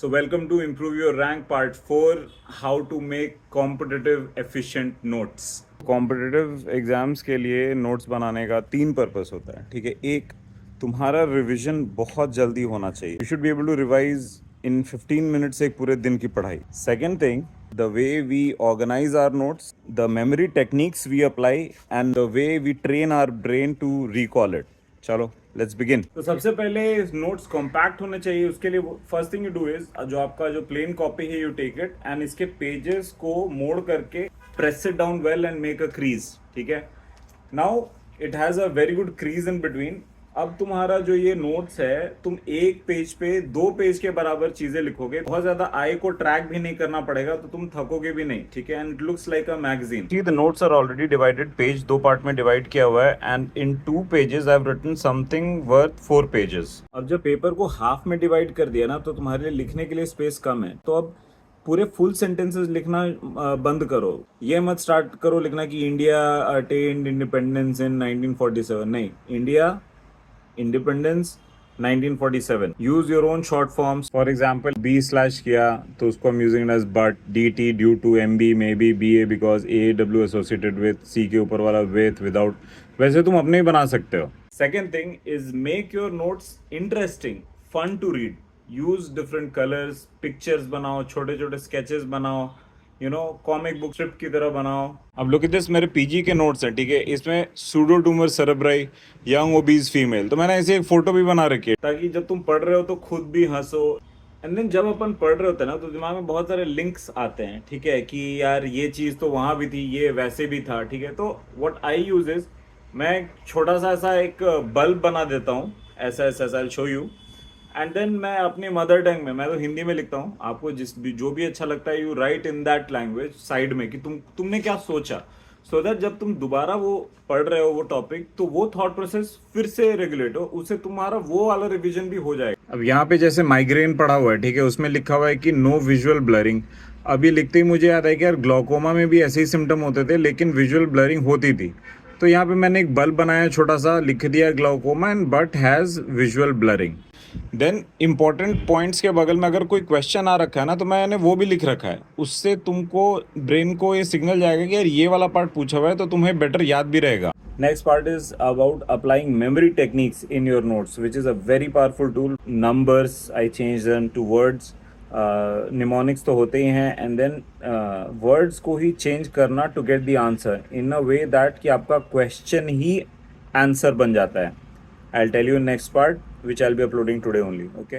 So welcome to Improve Your Rank Part 4, How to make competitive efficient notes. Competitive exams के लिए notes बनाने का 3 purpose होता है, ठीक है। एक, तुम्हारा रिवीजन बहुत जल्दी होना चाहिए। You should be able to revise in 15 minutes एक पूरे दिन की पढ़ाई। Second thing, the way we organise our notes, the memory techniques we apply and the way we train our brain to recall it. चलो let's begin. तो सबसे पहले notes compact होने चाहिए। उसके लिए first thing you do is, जो आपका जो प्लेन कॉपी है, यू टेक इट एंड इसके पेजेस को मोड़ करके press it down well and make a crease, ठीक है। Now it has a very good crease in between. अब तुम्हारा जो ये नोट्स है, तुम एक पेज पे 2 पेज के बराबर चीजें लिखोगे। बहुत ज्यादा आई को ट्रैक भी नहीं करना पड़ेगा, तो तुम थकोगे भी नहीं, ठीक है। And it looks like a magazine. The notes are already divided, page 2 part में डिवाइड किया हुआ है and in 2 pages I have written something worth 4 pages. अब जब पेपर को हाफ में डिवाइड कर दिया ना, तो तुम्हारे लिए लिखने के लिए स्पेस कम है। तो अब पूरे फुल सेंटेंसेस लिखना बंद करो। ये मत स्टार्ट करो लिखना कि इंडिया अटेन्ड इंडिपेंडेंस इन 1947। नहीं, India independence 1947। Use your own short forms. For example B slash किया तो उसको हम using as but, D T due to, M B maybe, B A because, A W associated with, C के ऊपर वाला with, without, वैसे तुम अपने ही बना सकते हो। Second thing is make your notes interesting, fun to read. Use different colours, pictures बनाओ, छोटे छोटे स्केचेस बनाओ, you know comic book strip की तरह बनाओ। अब लुक एट दिस, मेरे पीजी के नोट्स हैं, ठीक है। इसमें pseudo tumour cerebri, young obese female, तो मैंने ऐसे एक फोटो भी बना रखी है ताकि जब तुम पढ़ रहे हो तो खुद भी हंसो। एंड देन जब अपन पढ़ रहे होते हैं ना, तो दिमाग में बहुत सारे लिंक्स आते हैं, ठीक है, कि यार ये चीज तो वहां भी थी, ये वैसे भी था, ठीक है। तो व्हाट आई यूज इज, मैं छोटा सा ऐसा एक बल्ब बना देता हूँ, ऐसा ऐसा, I show you. And then मैं अपनी मदर टंग में, मैं तो हिंदी में लिखता हूँ, आपको जो भी अच्छा लगता है you right in that language side में कि तुमने क्या सोचा, सो दैट जब तुम दोबारा वो पढ़ रहे हो वो टॉपिक, तो वो थॉट प्रोसेस फिर से रेगुलेट हो, उससे तुम्हारा वो वाला रिवीजन भी हो जाएगा। अब यहाँ पे जैसे माइग्रेन पढ़ा हुआ है, ठीक है, उसमें लिखा हुआ है कि नो विजुअल ब्लरिंग। अभी लिखते ही मुझे याद है कि यार ग्लॉकोमा में भी ऐसे ही सिम्टम होते थे, लेकिन विजुअल ब्लरिंग होती थी। तो यहाँ पे मैंने एक बल्ब बनाया, छोटा सा लिख दिया glaucoma and but has visual blurring. Then important points के बगल में अगर कोई क्वेश्चन आ रखा है ना, तो मैंने वो भी लिख रखा है। उससे तुमको ब्रेन को ये सिग्नल जाएगा कि यार ये वाला पार्ट पूछा हुआ है, तो तुम्हें बेटर याद भी रहेगा। Next part is about applying memory techniques in your notes, which is a very powerful tool. Numbers I change them to words, mnemonics तो होते ही हैं, एंड देन वर्ड्स को ही चेंज करना to get the answer in a way that कि आपका question ही answer बन जाता है। I'll tell you in next part, which I'll be uploading today only. Okay.